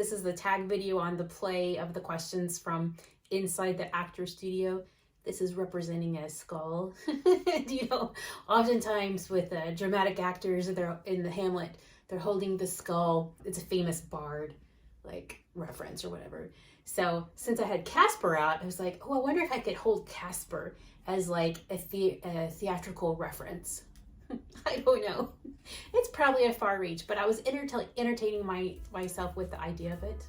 This is the tag video on the play of the questions from inside the actor studio. This is representing a skull. You know, oftentimes with dramatic actors, they're in the Hamlet, they're holding the skull. It's a famous bard, like, reference or whatever. So since I had Casper out, I was like, oh, I wonder if I could hold Casper as like a theatrical reference. I don't know. It's probably a far reach, but I was entertaining myself with the idea of it.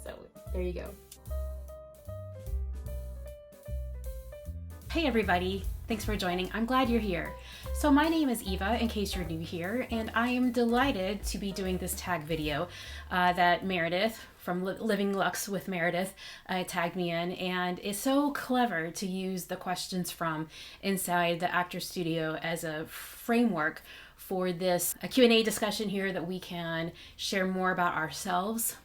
So there you go. Hey everybody, thanks for joining. I'm glad you're here. So my name is Eva, in case you're new here, and I am delighted to be doing this tag video that Meredith from Living Lux with Meredith tagged me in, and it's so clever to use the questions from inside the actor studio as a framework for this Q&A discussion here that we can share more about ourselves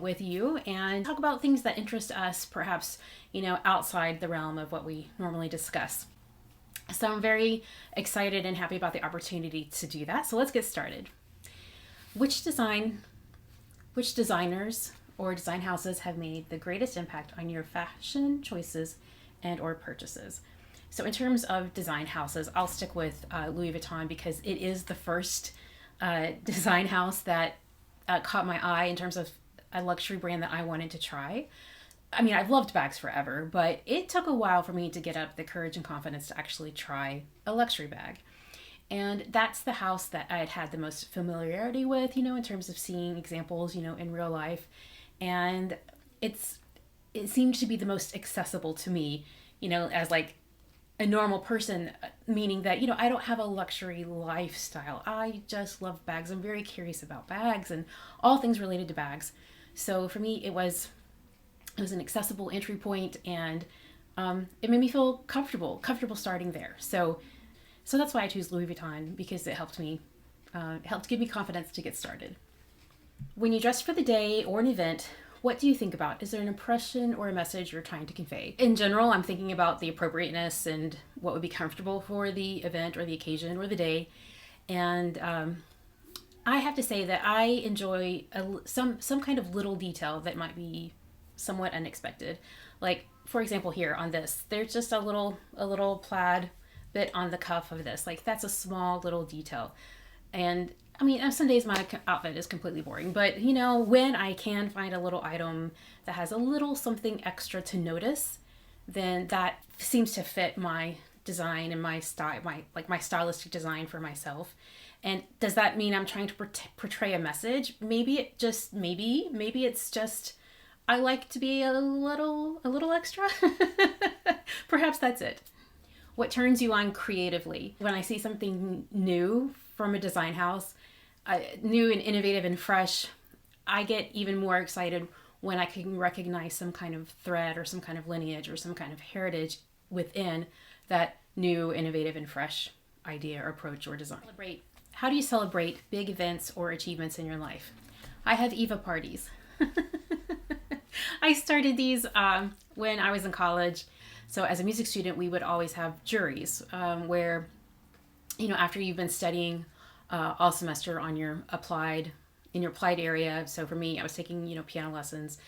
with you and talk about things that interest us, perhaps, you know, outside the realm of what we normally discuss. So I'm very excited and happy about the opportunity to do that. So let's get started. Which designers or design houses have made the greatest impact on your fashion choices and or purchases? So in terms of design houses, I'll stick with Louis Vuitton because it is the first design house that caught my eye in terms of a luxury brand that I wanted to try. I mean, I've loved bags forever, but it took a while for me to get up the courage and confidence to actually try a luxury bag. And that's the house that I had had the most familiarity with, you know, in terms of seeing examples, you know, in real life. And it seemed to be the most accessible to me, you know, as like a normal person, meaning that, you know, I don't have a luxury lifestyle. I just love bags. I'm very curious about bags and all things related to bags. So for me, it was an accessible entry point, and it made me feel comfortable starting there. So that's why I choose Louis Vuitton, because it helped give me confidence to get started. When you dress for the day or an event, what do you think about? Is there an impression or a message you're trying to convey? In general, I'm thinking about the appropriateness and what would be comfortable for the event or the occasion or the day. And I have to say that I enjoy some kind of little detail that might be somewhat unexpected. Like, for example, here on this, there's just a little plaid bit on the cuff of this. Like, that's a small little detail. And I mean, some days my outfit is completely boring, but you know, when I can find a little item that has a little something extra to notice, then that seems to fit my design and my style, my stylistic design for myself. And does that mean I'm trying to portray a message? Maybe it's just I like to be a little extra. Perhaps that's it. What turns you on creatively? When I see something new from a design house, new and innovative and fresh, I get even more excited when I can recognize some kind of thread or some kind of lineage or some kind of heritage within that new, innovative, and fresh idea or approach or design. How do you celebrate big events or achievements in your life? I have Eva parties. I started these when I was in college. So as a music student, we would always have juries where, you know, after you've been studying all semester on your applied area. So for me, I was taking, you know, piano lessons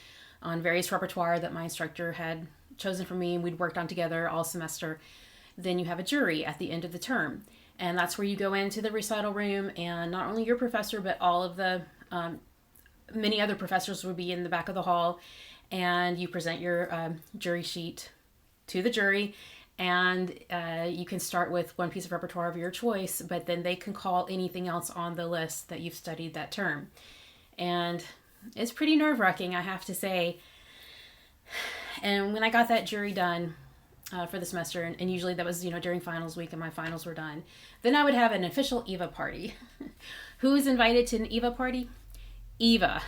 on various repertoire that my instructor had chosen for me, and we'd worked on together all semester. Then you have a jury at the end of the term. And that's where you go into the recital room, and not only your professor, but all of the many other professors would be in the back of the hall, and you present your jury sheet to the jury, and you can start with one piece of repertoire of your choice, but then they can call anything else on the list that you've studied that term. And it's pretty nerve-wracking, I have to say. And when I got that jury done, for the semester, and usually that was, you know, during finals week and my finals were done, then I would have an official Eva party. Who's invited to an Eva party? Eva.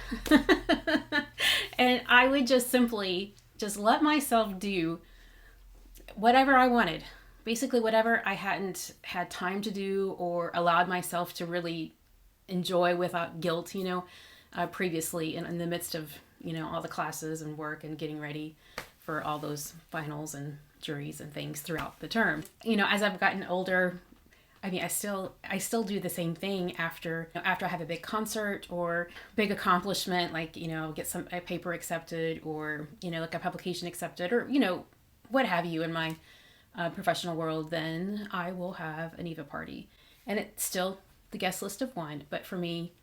And I would just simply let myself do whatever I wanted. Basically whatever I hadn't had time to do or allowed myself to really enjoy without guilt, you know, previously in the midst of, you know, all the classes and work and getting ready for all those finals and juries and things throughout the term. You know, as I've gotten older, I mean, I still do the same thing after I have a big concert or big accomplishment, like, get a paper accepted, or, like a publication accepted, or, what have you in my professional world. Then I will have an Eva party. And it's still the guest list of one, but for me,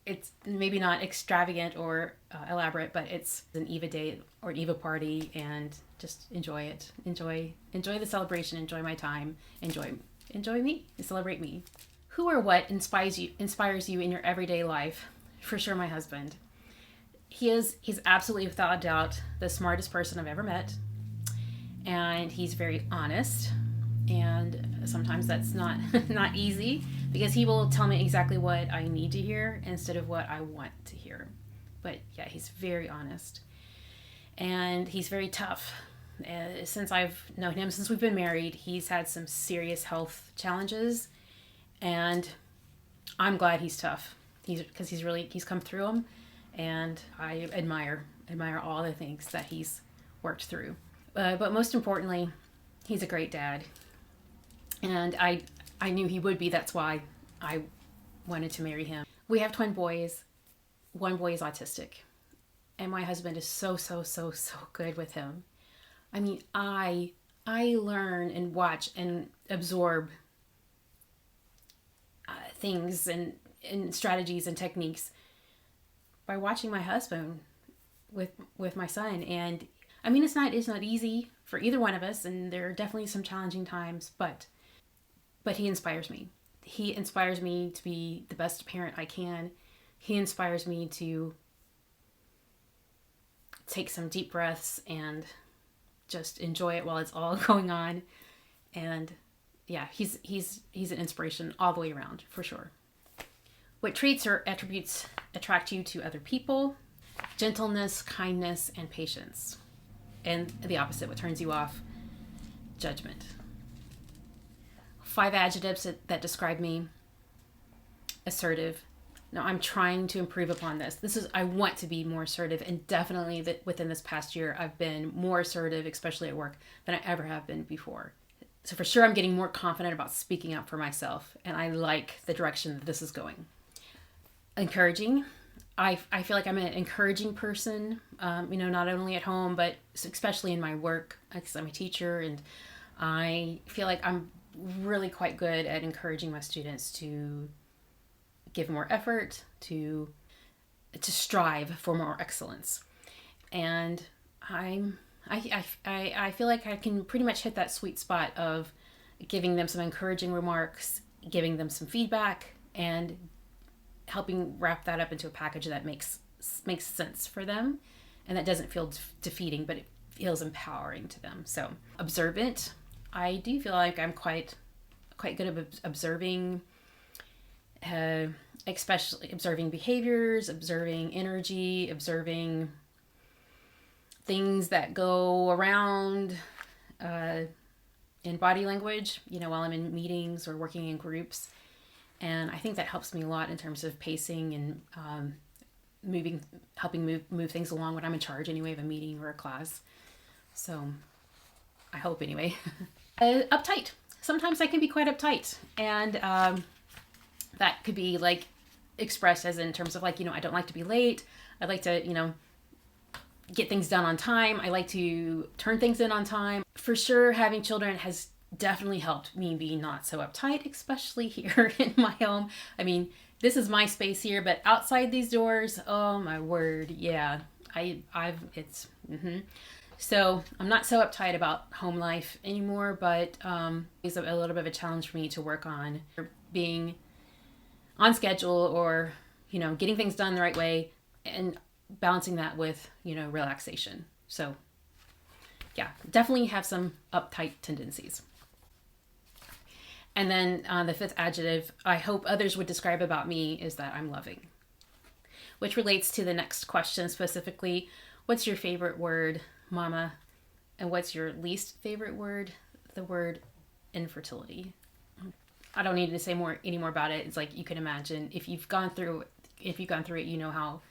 it's maybe not extravagant or elaborate, but it's an Eva day or an Eva party, and just enjoy it. Enjoy the celebration. Enjoy my time. Enjoy me. Celebrate me. Who or what inspires you in your everyday life? For sure, my husband. He's absolutely, without a doubt, the smartest person I've ever met, and he's very honest. And sometimes that's not not easy, because he will tell me exactly what I need to hear instead of what I want to hear. But yeah, he's very honest, and he's very tough. Since I've known him, since we've been married, he's had some serious health challenges, and I'm glad he's tough. Because he's come through them, and I admire all the things that he's worked through. But most importantly, he's a great dad. And I knew he would be. That's why I wanted to marry him. We have twin boys. One boy is autistic. And my husband is so good with him. I mean, I learn and watch and absorb things and strategies and techniques by watching my husband with my son. And I mean, it's not easy for either one of us, and there are definitely some challenging times, but he inspires me. He inspires me to be the best parent I can. He inspires me to take some deep breaths and just enjoy it while it's all going on. And yeah, he's an inspiration all the way around, for sure. What traits or attributes attract you to other people? Gentleness, kindness, and patience. And the opposite, what turns you off? Judgment. 5 adjectives that describe me. Assertive. Now, I'm trying to improve upon this. I want to be more assertive, and definitely that within this past year, I've been more assertive, especially at work, than I ever have been before. So for sure, I'm getting more confident about speaking up for myself, and I like the direction that this is going. Encouraging. I feel like I'm an encouraging person, not only at home, but especially in my work, because I'm a teacher, and I feel like I'm really quite good at encouraging my students to give more effort, to strive for more excellence. And I feel like I can pretty much hit that sweet spot of giving them some encouraging remarks, giving them some feedback, and helping wrap that up into a package that makes sense for them, and that doesn't feel defeating, but it feels empowering to them. So observant. I do feel like I'm quite good at observing, especially observing behaviors, observing energy, observing things that go around in body language, while I'm in meetings or working in groups. And I think that helps me a lot in terms of pacing and helping move things along when I'm in charge anyway of a meeting or a class. So I hope anyway. Uptight. Sometimes I can be quite uptight, and that could be like expressed as in terms of like, I don't like to be late. I like to, get things done on time. I like to turn things in on time. For sure, having children has definitely helped me be not so uptight, especially here in my home. I mean, this is my space here, but outside these doors, oh my word, yeah, So I'm not so uptight about home life anymore, but it's a little bit of a challenge for me to work on being on schedule, or, getting things done the right way, and balancing that with, relaxation. So yeah, definitely have some uptight tendencies. And then the 5th adjective I hope others would describe about me is that I'm loving, which relates to the next question specifically. What's your favorite word, Mama? And what's your least favorite word? The word infertility. I don't need to say any more about it. It's like, you can imagine if you've gone through it, you know how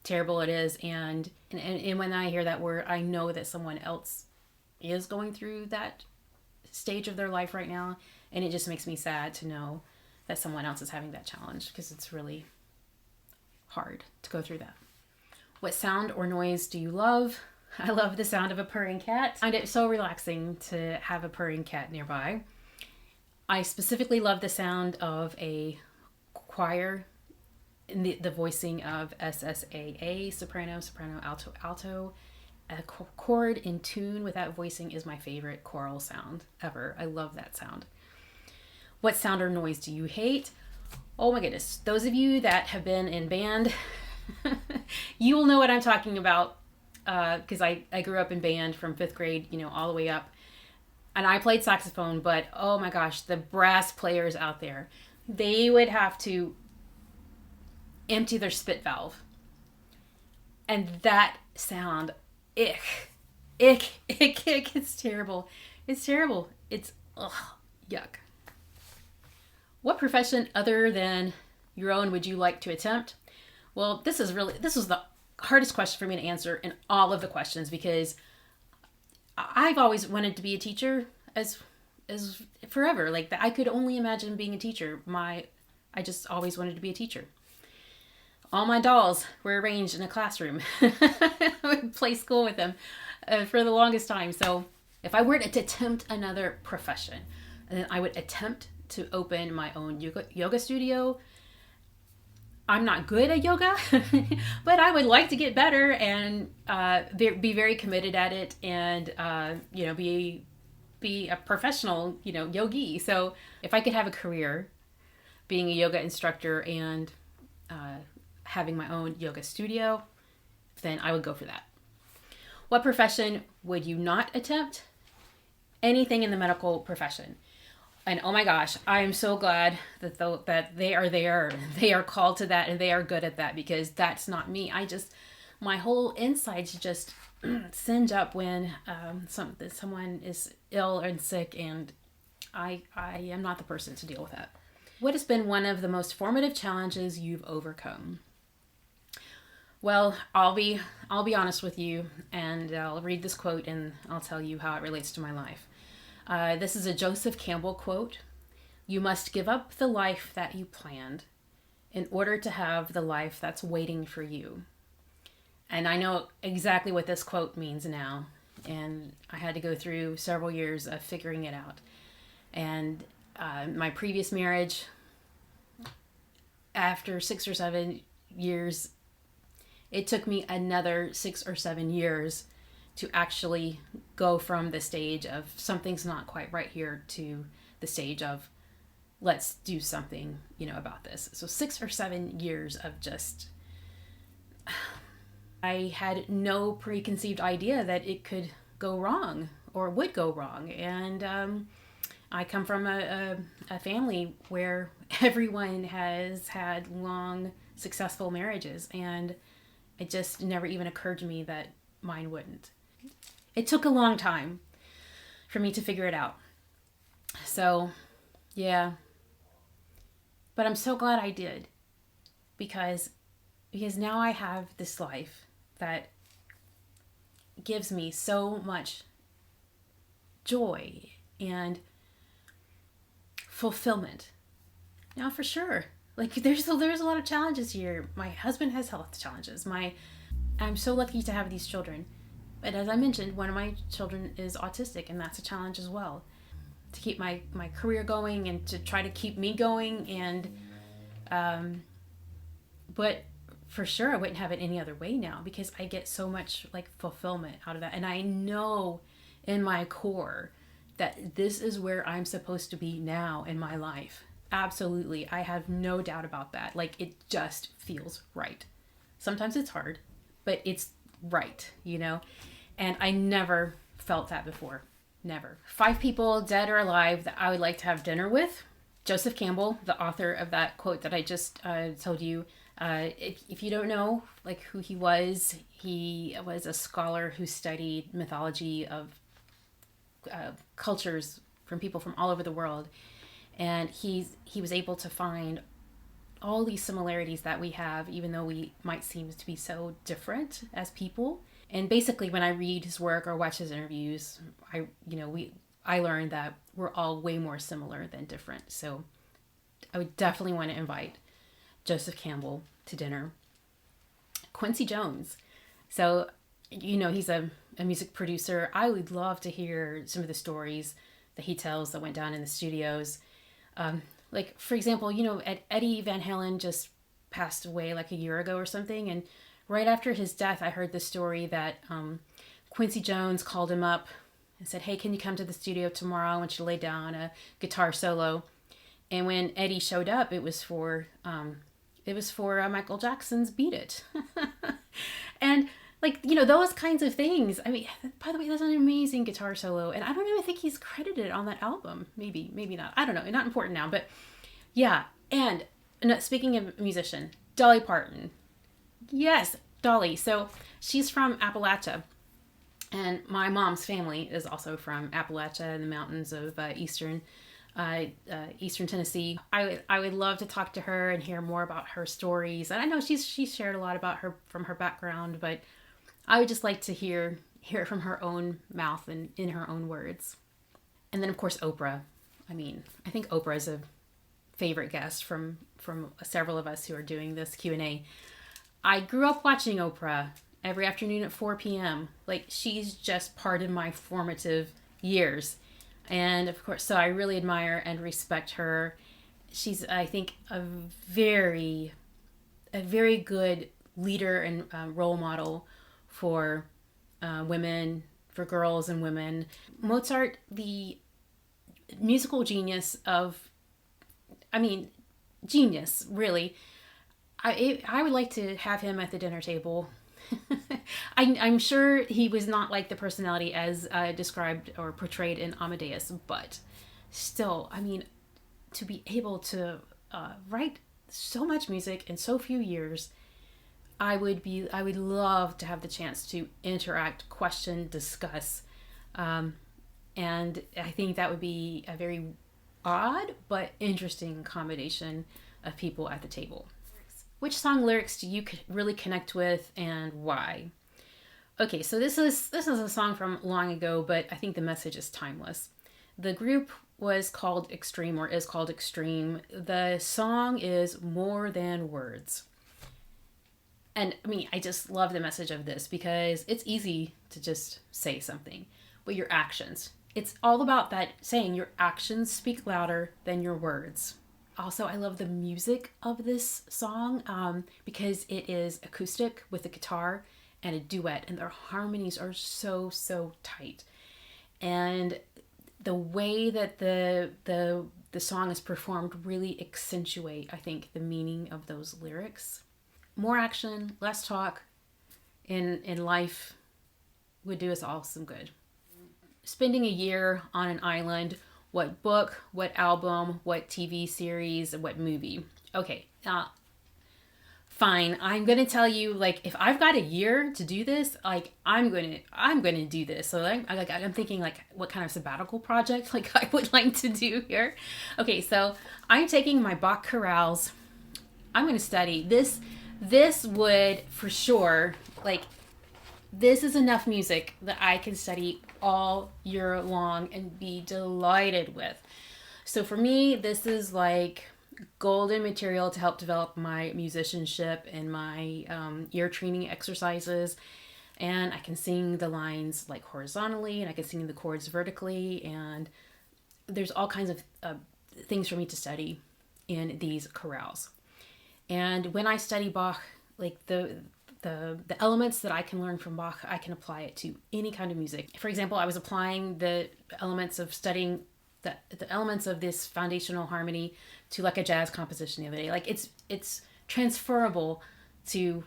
terrible it is. And when I hear that word, I know that someone else is going through that stage of their life right now. And it just makes me sad to know that someone else is having that challenge, because it's really hard to go through that. What sound or noise do you love? I love the sound of a purring cat. I find it so relaxing to have a purring cat nearby. I specifically love the sound of a choir, in the voicing of SSAA, soprano, soprano, alto, alto. A chord in tune with that voicing is my favorite choral sound ever. I love that sound. What sound or noise do you hate? Oh my goodness. Those of you that have been in band, you will know what I'm talking about, because I grew up in band from 5th grade, all the way up. And I played saxophone, but oh my gosh, the brass players out there, they would have to empty their spit valve. And that sound, ick, it's terrible. It's terrible. It's, yuck. What profession other than your own would you like to attempt? Well, this was the hardest question for me to answer in all of the questions, because I've always wanted to be a teacher as forever. Like, I could only imagine being a teacher. I just always wanted to be a teacher. All my dolls were arranged in a classroom. I would play school with them for the longest time. So if I were to attempt another profession, then I would attempt to open my own yoga studio. I'm not good at yoga, but I would like to get better and be very committed at it, and be a professional, yogi. So if I could have a career being a yoga instructor and having my own yoga studio, then I would go for that. What profession would you not attempt? Anything in the medical profession. And oh my gosh, I am so glad that they are there, they are called to that, and they are good at that, because that's not me. My whole insides just singe up when someone is ill and sick, and I am not the person to deal with that. What has been one of the most formative challenges you've overcome? Well, I'll be honest with you, and I'll read this quote and I'll tell you how it relates to my life. This is a Joseph Campbell quote. You must give up the life that you planned in order to have the life that's waiting for you. And I know exactly what this quote means now. And I had to go through several years of figuring it out. And my previous marriage, after 6 or 7 years, it took me another 6 or 7 years to actually go from the stage of something's not quite right here to the stage of let's do something, about this. So 6 or 7 years of just, I had no preconceived idea that it could go wrong or would go wrong. And I come from a family where everyone has had long, successful marriages, and it just never even occurred to me that mine wouldn't. It took a long time for me to figure it out. So, yeah. But I'm so glad I did, because now I have this life that gives me so much joy and fulfillment. Now, for sure, like there's a lot of challenges here. My husband has health challenges. I'm so lucky to have these children. But as I mentioned, one of my children is autistic, and that's a challenge as well. To keep my career going and to try to keep me going. And, but for sure I wouldn't have it any other way now, because I get so much fulfillment out of that. And I know in my core that this is where I'm supposed to be now in my life. Absolutely. I have no doubt about that. It just feels right. Sometimes it's hard, but it's right, And I never felt that before. Never. 5 people, dead or alive, that I would like to have dinner with. Joseph Campbell, the author of that quote that I just told you. If you don't know who he was a scholar who studied mythology of cultures from people from all over the world. And he was able to find all these similarities that we have, even though we might seem to be so different as people. And basically, when I read his work or watch his interviews, I I learned that we're all way more similar than different. So I would definitely want to invite Joseph Campbell to dinner. Quincy Jones. So, he's a music producer. I would love to hear some of the stories that he tells that went down in the studios. Like, for example, Eddie Van Halen just passed away like a year ago or something. And right after his death, I heard the story that Quincy Jones called him up and said, "Hey, can you come to the studio tomorrow? I want you to lay down a guitar solo." And when Eddie showed up, it was for Michael Jackson's "Beat It." And those kinds of things. I mean, by the way, that's an amazing guitar solo, and I don't even think he's credited on that album. Maybe not. I don't know. Not important now, but yeah. And speaking of musician, Dolly Parton. Yes, Dolly. So she's from Appalachia, and my mom's family is also from Appalachia in the mountains of eastern Tennessee. I would love to talk to her and hear more about her stories. And I know she's shared a lot about her background, but I would just like to hear it from her own mouth and in her own words. And then of course Oprah. I mean, I think Oprah is a favorite guest from several of us who are doing this Q&A. I grew up watching Oprah every afternoon at 4 p.m. Like, she's just part of my formative years. And of course, so I really admire and respect her. She's, I think, a very good leader and role model for women, for girls and women. Mozart, the musical genius genius, really. I would like to have him at the dinner table. I'm sure he was not like the personality as described or portrayed in Amadeus, but still, I mean, to be able to write so much music in so few years, I would love to have the chance to interact, question, discuss, and I think that would be a very odd but interesting combination of people at the table. Which song lyrics do you really connect with, and why? Okay, so this is a song from long ago, but I think the message is timeless. The group was called Extreme, or is called Extreme. The song is More Than Words. And I mean, I just love the message of this because it's easy to just say something, but your actions. It's all about that saying your actions speak louder than your words. Also, I love the music of this song because it is acoustic with a guitar and a duet, and their harmonies are so tight. And the way that the song is performed really accentuate, I think, the meaning of those lyrics. More action, less talk in life would do us all some good. Spending a year on an island. What book, what album, what TV series, what movie? Okay, fine. I'm gonna tell you, like, if I've got a year to do this, like, I'm gonna do this. So I'm thinking, like, what kind of sabbatical project, like, I would like to do here. Okay, so I'm taking my Bach chorales. I'm gonna study this. This would for sure, like, this is enough music that I can study all year long and be delighted with. So for me, this is like golden material to help develop my musicianship and my ear training exercises. And I can sing the lines like horizontally, and I can sing the chords vertically, and there's all kinds of things for me to study in these chorales. And when I study Bach, like the elements that I can learn from Bach, I can apply it to any kind of music. For example, I was applying the elements of studying the elements of this foundational harmony to like a jazz composition the other day. Like it's transferable to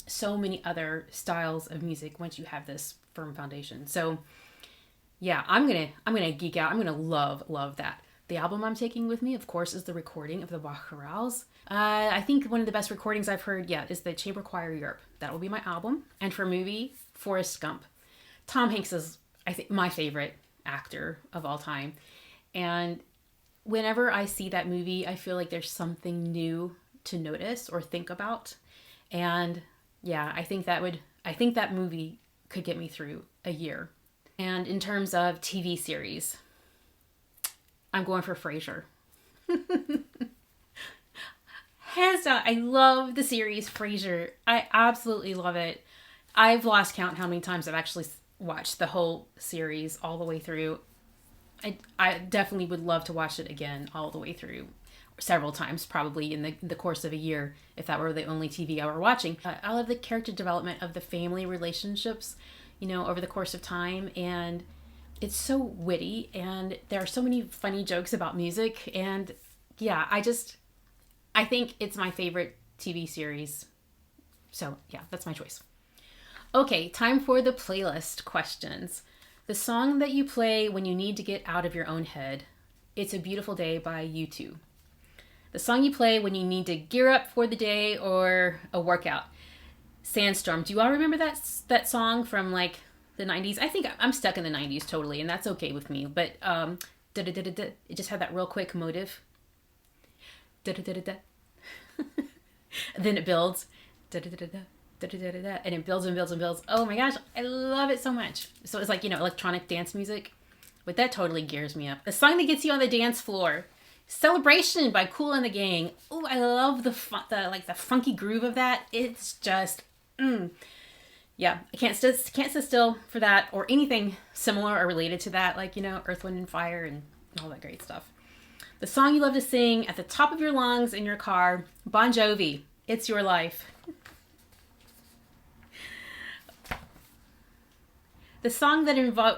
so many other styles of music once you have this firm foundation. So yeah, I'm gonna geek out. I'm gonna love that. The album I'm taking with me, of course, is the recording of the Bach chorales. I think one of the best recordings I've heard yet is the Chamber Choir Europe. That will be my album. And for movie, Forrest Gump. Tom Hanks is, I think, my favorite actor of all time. And whenever I see that movie, I feel like there's something new to notice or think about. And yeah, I think that movie could get me through a year. And in terms of TV series, I'm going for Frasier. Hands down, I love the series Frasier. I absolutely love it. I've lost count how many times I've actually watched the whole series all the way through. I definitely would love to watch it again all the way through, several times probably in the course of a year if that were the only TV I were watching. I love the character development of the family relationships, you know, over the course of time, and it's so witty and there are so many funny jokes about music, and yeah, I think it's my favorite TV series. So yeah, that's my choice. Okay, time for the playlist questions. The song that you play when you need to get out of your own head. It's a Beautiful Day by YouTube. The song you play when you need to gear up for the day or a workout. Sandstorm. Do you all remember that song from like the 90s? I think I'm stuck in the 90s totally, and that's okay with me. But it just had that real quick motive. Then it builds. And it builds and builds and builds. Oh my gosh, I love it so much. So it's like, you know, electronic dance music, but that totally gears me up. A song that gets you on the dance floor. Celebration by Kool and the Gang. Oh, I love the funky groove of that. It's just, yeah, I can't sit still for that or anything similar or related to that, like, you know, Earth, Wind, and Fire and all that great stuff. The song you love to sing at the top of your lungs in your car. Bon Jovi. It's Your Life. The song that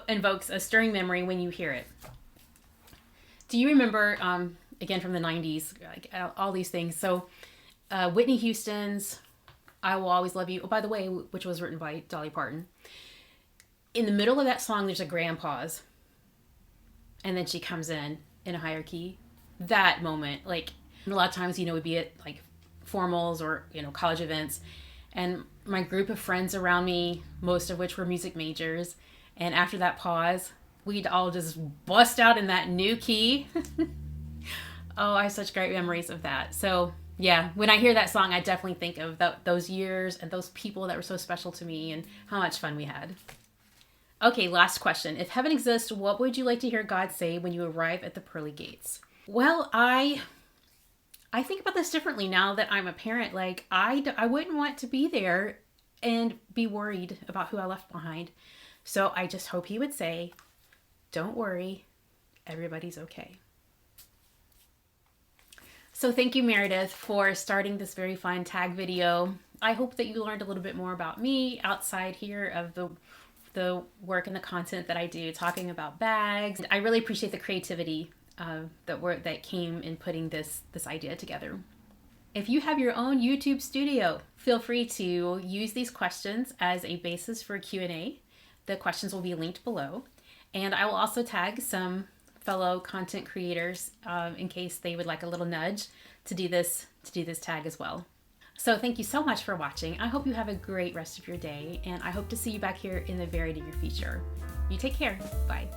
invokes a stirring memory when you hear it. Do you remember, again from the 90s, like, all these things? So Whitney Houston's I Will Always Love You, oh, by the way, which was written by Dolly Parton. In the middle of that song, there's a grand pause. And then she comes in a higher key. That moment, like, a lot of times, you know, would be at like formals or, you know, college events. And my group of friends around me, most of which were music majors. And after that pause, we'd all just bust out in that new key. Oh, I have such great memories of that. So yeah, when I hear that song, I definitely think of those years and those people that were so special to me and how much fun we had. Okay, last question. If heaven exists, what would you like to hear God say when you arrive at the pearly gates? Well, I think about this differently now that I'm a parent. Like, I wouldn't want to be there and be worried about who I left behind. So I just hope he would say, don't worry, everybody's okay. So thank you, Meredith, for starting this very fun tag video. I hope that you learned a little bit more about me outside here of the work and the content that I do, talking about bags. I really appreciate the creativity that came in putting this idea together. If you have your own YouTube studio, feel free to use these questions as a basis for a Q&A. The questions will be linked below. And I will also tag some fellow content creators in case they would like a little nudge to do this tag as well. So thank you so much for watching. I hope you have a great rest of your day, and I hope to see you back here in the very near future. You take care. Bye.